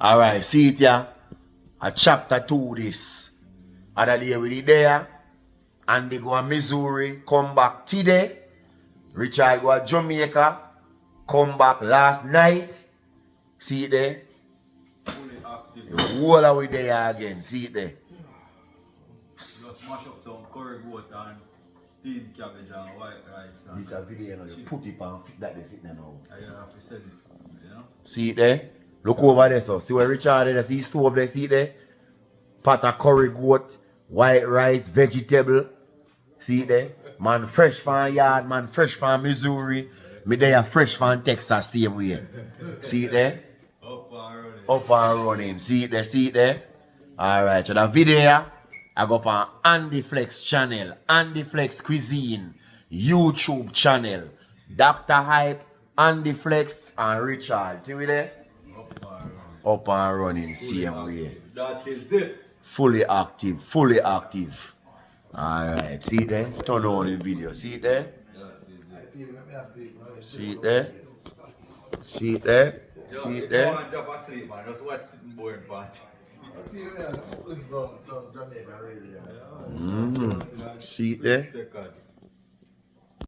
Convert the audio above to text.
Alright, see it here. A chapter 2 this. Other day we did there. And they go to Missouri, come back today. Richard go to Jamaica, come back last night. See it there? Fully active. The whole of we there again. See it there? Just mash up some curry goat and steamed cabbage and white rice. And This is a video, you know, you put it on that they sitting there now. I have to sell it, you know? See it there? Look over there, so. See where Richard is? See his stove there? See it there? Pot of curry goat, white rice, vegetable. See it there? Man fresh from yard, man fresh from Missouri. Me there fresh from Texas, same way. See it there? Up and running. Up and running. See it there? See it there? Alright, so the video I go up on Andy Flex channel, Andy Flex Cuisine, YouTube channel, Dr. Hype, Andy Flex, and Richard. See we there? Up and running. Up and running, same way. That is it. Fully active, fully active. Alright, see it there? Turn on the video. See it there? That is it. See it there? See it there? See it there? Don't drop asleep, man. Just watch sitting boring part. See it there?